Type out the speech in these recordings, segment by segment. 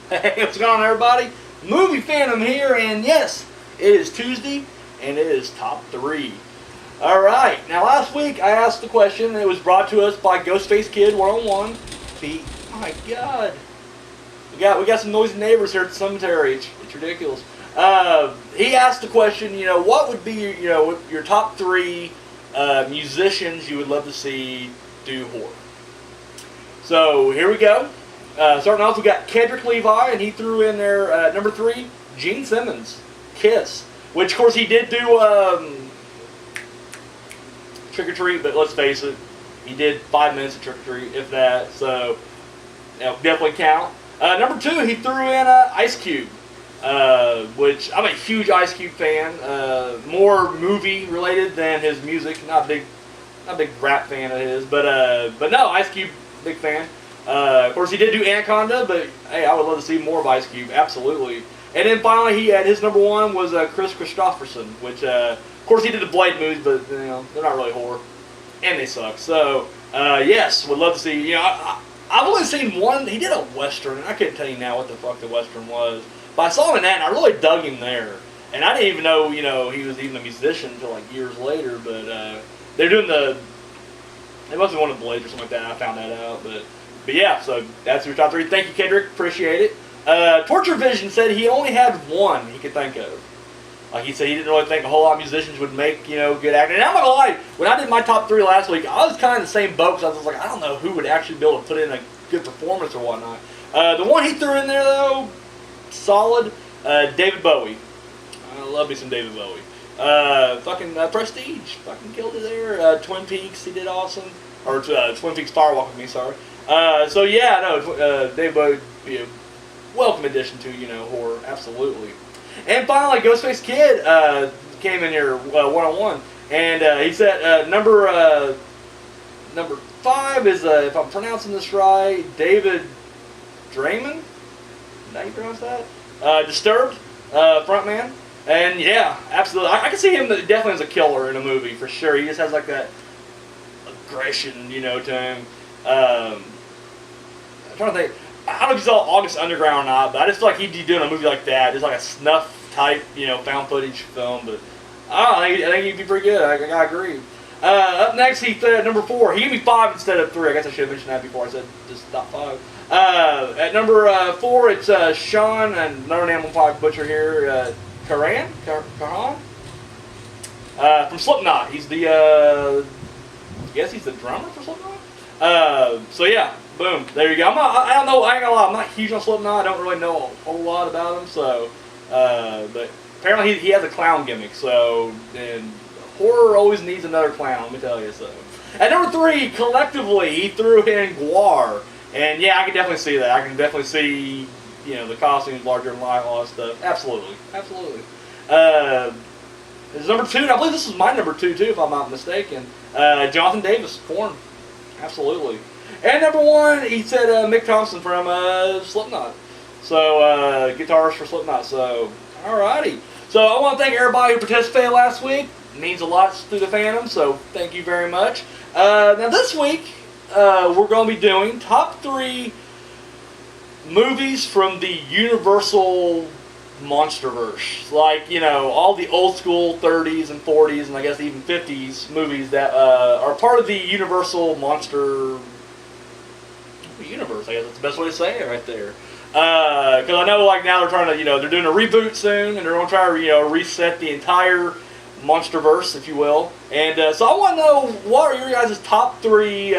Hey, what's going on, everybody? Movie Phantom here, and yes, it is Tuesday, and it is Top 3. Alright, now last week I asked the question, and it was brought to us by Ghostface Kid 101. My God. We got some noisy neighbors here at the cemetery. It's ridiculous. He asked the question, what would be your top 3 musicians you would love to see do horror? So here we go. Starting off, we got Kendrick Levi, and he threw in there number 3, Gene Simmons, Kiss. Which, of course, he did do Trick or Treat, but let's face it, he did 5 minutes of Trick or Treat, if that. So, definitely count. Number 2, he threw in Ice Cube, which I'm a huge Ice Cube fan. More movie related than his music. Not a big rap fan of his, but no, Ice Cube, big fan. Of course, he did do Anaconda, but hey, I would love to see more of Ice Cube, absolutely. And then finally, he had his number 1 was Chris Christopherson, which, of course, he did the Blade movies, but they're not really horror, and they suck. So, yes, would love to see. I've only seen one. He did a western, and I couldn't tell you now what the fuck the western was, but I saw him in that, and I really dug him there. And I didn't even know, he was even a musician until like years later. But they're doing they must have one of the Blades or something like that. I found that out, but yeah, so that's your top 3. Thank you, Kendrick. Appreciate it. Torture Vision said he only had one he could think of. Like he said, he didn't really think a whole lot of musicians would make, good acting. And I'm not gonna lie, when I did my top 3 last week, I was kind of the same boat. Because I was like, I don't know who would actually be able to put in a good performance or whatnot. The one he threw in there though, solid. David Bowie. I love me some David Bowie. Prestige, fucking killed it there. Twin Peaks, he did awesome. Or Twin Peaks Firewalk with me, sorry. So yeah, no, David Bowie, welcome addition to horror, absolutely. And finally, Ghostface Kid came in here 101, and he said number 5 is if I'm pronouncing this right, David Draymond. How you pronounce that? Disturbed frontman, and yeah, absolutely. I can see him definitely as a killer in a movie for sure. He just has like that aggression, to him. I'm trying to think. I don't know if you saw August Underground or not, but I just feel like he'd be doing a movie like that. Just like a snuff type, found footage film. But I think he'd be pretty good. I agree. Up next, he said number 4. He gave me 5 instead of 3. I guess I should have mentioned that before I said just top 5. At number 4, it's Sean, and another name I'm probably butcher here, Karan from Slipknot. He's the I guess he's the drummer for Slipknot. So yeah. Boom, there you go. I don't know, I ain't gonna lie, I'm not huge on Slipknot, I don't really know a whole lot about him, so, but apparently he has a clown gimmick, so, and horror always needs another clown, let me tell you, so. At number 3, collectively, he threw in Guar, and yeah, I can definitely see that. I can definitely see, the costumes larger than life, all that stuff, absolutely. His number 2, and I believe this is my number 2 too, if I'm not mistaken, Jonathan Davis, Korn, absolutely. And number 1, he said Mick Thompson from Slipknot. So, guitarist for Slipknot. So, alrighty. So, I want to thank everybody who participated last week. It means a lot through the fandom, so thank you very much. Now, this week, we're going to be doing top 3 movies from the Universal Monsterverse. Like, all the old school 30s and 40s and I guess even 50s movies that are part of the Universal Monster universe. I guess that's the best way to say it right there. Because I know like now they're trying to, they're doing a reboot soon, and they're going to try to, reset the entire Monsterverse, if you will. And so I want to know, what are your guys' top 3,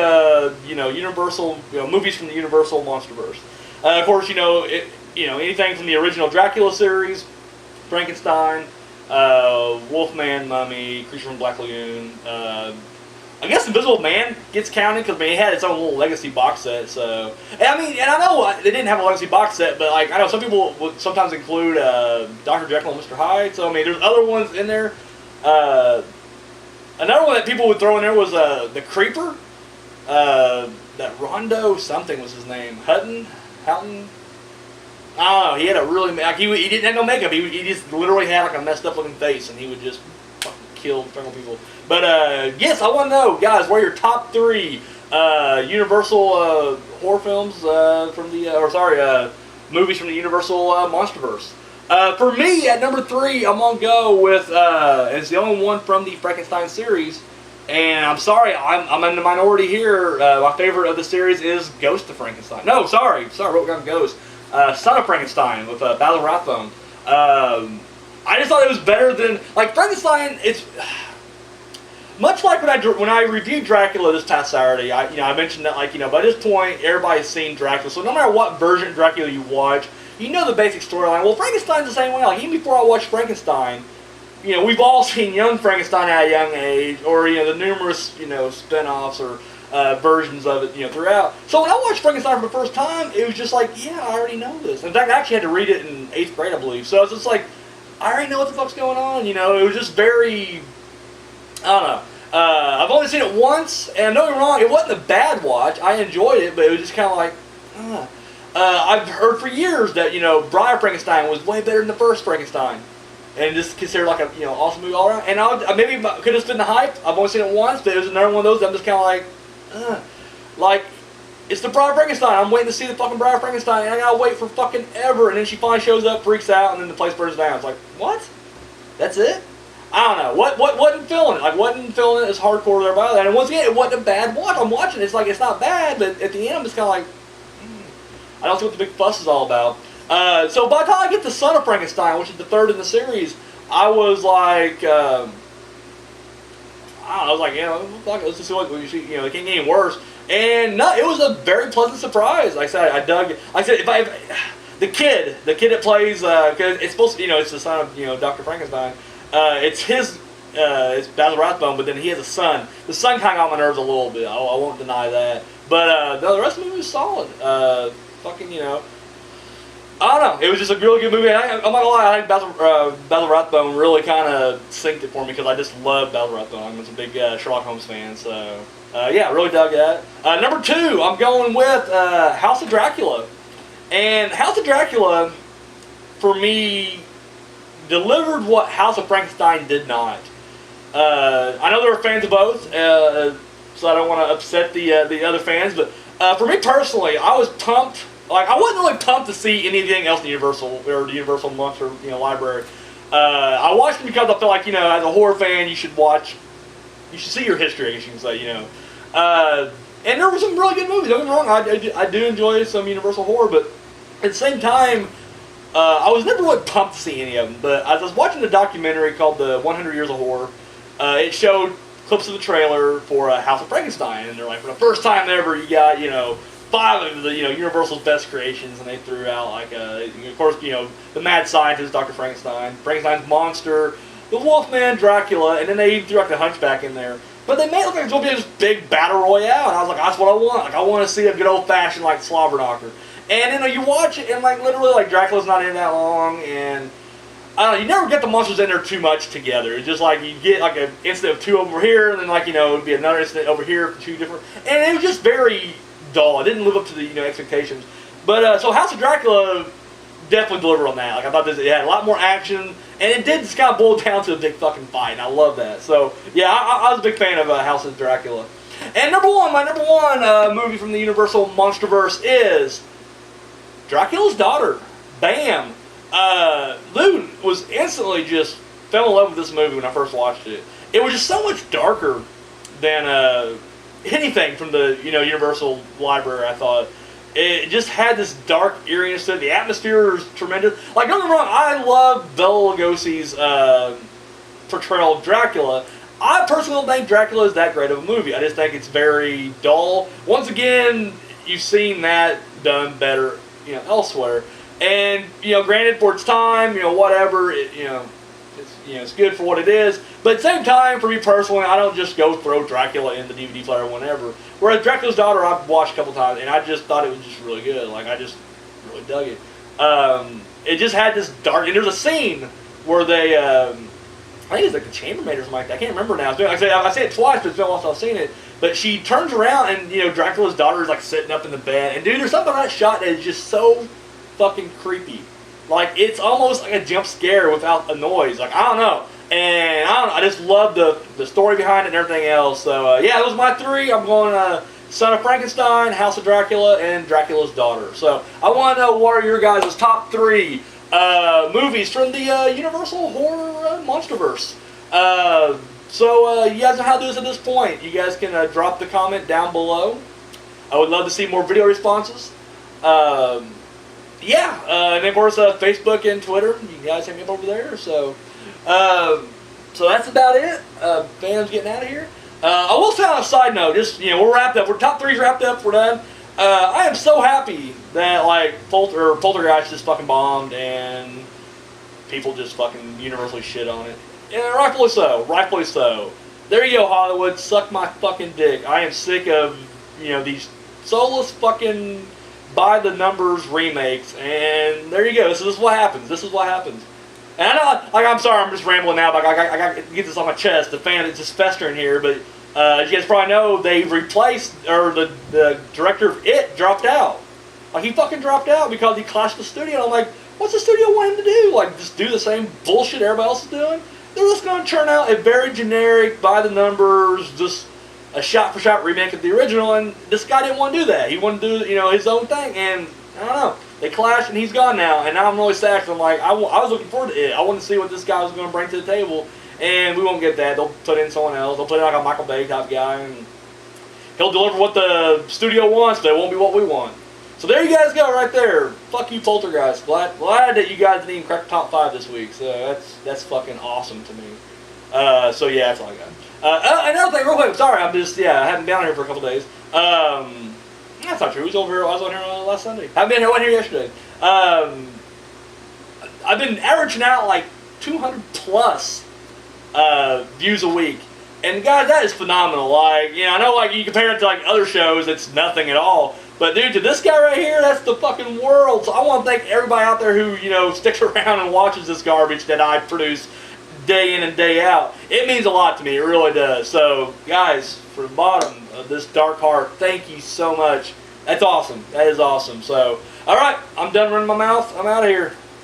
Universal, movies from the Universal Monsterverse? Of course, anything from the original Dracula series, Frankenstein, Wolfman, Mummy, Creature from Black Lagoon, I guess Invisible Man gets counted because it had its own little legacy box set. So, and I know they didn't have a legacy box set, but like I know some people would sometimes include Dr. Jekyll and Mr. Hyde. So there's other ones in there. Another one that people would throw in there was the Creeper. That Rondo something was his name. Houghton. I don't know. He had a really he didn't have no makeup. He just literally had like a messed up looking face, and he would just fucking kill people. But yes, I want to know, guys, what are your top 3 Universal horror films from the movies from the Universal Monsterverse. For me, at number 3, I'm gonna go with it's the only one from the Frankenstein series, and I'm sorry, I'm in the minority here. My favorite of the series is Ghost of Frankenstein. No, sorry, wrote down Ghost. Son of Frankenstein with Basil Rathbone. I just thought it was better than Frankenstein. It's much like when I reviewed Dracula this past Saturday. I mentioned that by this point everybody's seen Dracula, so no matter what version of Dracula you watch, you know the basic storyline. Well, Frankenstein's the same way. Even before I watched Frankenstein, we've all seen Young Frankenstein at a young age, or the numerous spin-offs or versions of it throughout. So when I watched Frankenstein for the first time, it was just like, yeah, I already know this. In fact, I actually had to read it in 8th grade, I believe. So it's just like, I already know what the fuck's going on. It was just very, I don't know. I've only seen it once, and don't get me wrong, it wasn't a bad watch. I enjoyed it, but it was just kind of like, I've heard for years that Bride of Frankenstein was way better than the first Frankenstein, and just considered like a awesome movie all around. And I maybe could have stood the hype. I've only seen it once, but it was another one of those that I'm just kind of like it's the Bride of Frankenstein. I'm waiting to see the fucking Bride of Frankenstein, and I gotta wait for fucking ever. And then she finally shows up, freaks out, and then the place burns down. It's like, what? That's it? I don't know. What wasn't feeling it? Wasn't feeling it as hardcore as everybody else. And once again, it wasn't a bad watch. I'm watching it. It's like, it's not bad, but at the end, I'm just kind of like, I don't see what the big fuss is all about. So by the time I get to Son of Frankenstein, which is the 3rd in the series, I was like, I don't know, I was like, fuck it, let's just see what it can't get any worse. And no, it was a very pleasant surprise. Like I said, I dug it. Like I said, the kid that plays, because it's supposed to, it's the son of, Dr. Frankenstein. It's his, it's Basil Rathbone, but then he has a son. The son kind of got my nerves a little bit. I won't deny that. But the rest of the movie was solid. I don't know. It was just a really good movie. I'm not gonna lie, I think Basil Rathbone really kind of synced it for me because I just love Basil Rathbone. I'm just a big Sherlock Holmes fan, so yeah, really dug that. Number 2, I'm going with House of Dracula, and House of Dracula, for me, delivered what House of Frankenstein did not. I know there are fans of both, so I don't want to upset the other fans, but for me personally, I was pumped. I wasn't really pumped to see anything else in Universal or the Universal Monster library. I watched it because I felt like as a horror fan, you should see your history, I guess you can say. And there were some really good movies. Don't get me wrong, I do enjoy some Universal horror, but at the same time, I was never really pumped to see any of them. But as I was watching the documentary called The 100 Years of Horror, it showed clips of the trailer for House of Frankenstein, and they're like, for the first time ever, you got 5 of the Universal's best creations, and they threw out of course the mad scientist Dr. Frankenstein's monster, the Wolfman, Dracula, and then they even threw the Hunchback in there. But they made it look like it was going to be this big battle royale, and I was like, that's what I want. I want to see a good old fashioned slobber knocker. And you watch it, and literally Dracula's not in that long, and I don't know, you never get the monsters in there too much together. It's just you get an incident of 2 over here, and then it would be another incident over here for 2 different, and it was just very dull. It didn't live up to the expectations. But so House of Dracula definitely delivered on that. I thought it had a lot more action, and it did just kind of boil down to a big fucking fight, and I love that. So yeah, I was a big fan of House of Dracula. And my number one movie from the Universal Monsterverse is Dracula's Daughter. Bam! Lou was instantly just fell in love with this movie when I first watched it. It was just so much darker than anything from the Universal library. I thought it just had this dark eeriness to it. The atmosphere was tremendous. Don't get me wrong, I love Bela Lugosi's portrayal of Dracula. I personally don't think Dracula is that great of a movie. I just think it's very dull. Once again, you've seen that done better elsewhere. And granted, for its time, whatever, it's good for what it is. But at the same time, for me personally, I don't just go throw Dracula in the DVD player whenever. Whereas Dracula's Daughter, I've watched a couple times, and I just thought it was just really good. I just really dug it. It just had this dark, and there's a scene where they, I think it's the chambermaid or something like that. I can't remember now. I say it twice, but it's been a while since I've seen it. But she turns around, and Dracula's daughter is sitting up in the bed, and dude, there's something about that shot that is just so fucking creepy. It's almost like a jump scare without a noise. I don't know. And I just love the story behind it and everything else. So yeah, those are my 3. I'm going Son of Frankenstein, House of Dracula, and Dracula's Daughter. So I want to know what are your guys' top 3 movies from the Universal Horror Monsterverse. You guys know how to do this at this point. You guys can drop the comment down below. I would love to see more video responses. And of course Facebook and Twitter. You guys hit me up over there. So that's about it. Fans getting out of here. I will say on a side note, just we're wrapped up. We're top 3's wrapped up. We're done. I am so happy that Poltergeist just fucking bombed and people just fucking universally shit on it. And rightfully so. Rightfully so. There you go, Hollywood. Suck my fucking dick. I am sick of these soulless fucking by the numbers remakes. And there you go. This is what happens. This is what happens. And I know, I'm sorry, I'm just rambling now, but I got to get this on my chest. The fan is just festering here, but as you guys probably know, they replaced, or the director of It dropped out. Like, he fucking dropped out because he clashed the studio. I'm like, what's the studio want him to do? Like, just do the same bullshit everybody else is doing? They're just going to churn out a very generic, by the numbers, just a shot-for-shot remake of the original, and this guy didn't want to do that. He wanted to do, his own thing, and I don't know. They clashed, and he's gone now, and now I'm really sad because I'm like, I was looking forward to It. I wanted to see what this guy was going to bring to the table, and we won't get that. They'll put in someone else. They'll put in like a Michael Bay type guy, and he'll deliver what the studio wants, but it won't be what we want. So there you guys go, right there. Fuck you, Poltergeist. Glad that you guys didn't even crack the top 5 this week. So that's fucking awesome to me. That's all I got. Another thing, real quick. Sorry, I haven't been on here for a couple days. That's not true. I was on here last Sunday. I wasn't here yesterday. I've been averaging out like 200 plus views a week. And guys, that is phenomenal. Like, I know like you compare it to like other shows, it's nothing at all. But dude, to this guy right here, that's the fucking world. So I want to thank everybody out there who, sticks around and watches this garbage that I produce day in and day out. It means a lot to me. It really does. So guys, from the bottom of this dark heart, thank you so much. That's awesome. That is awesome. So, alright, I'm done running my mouth. I'm out of here.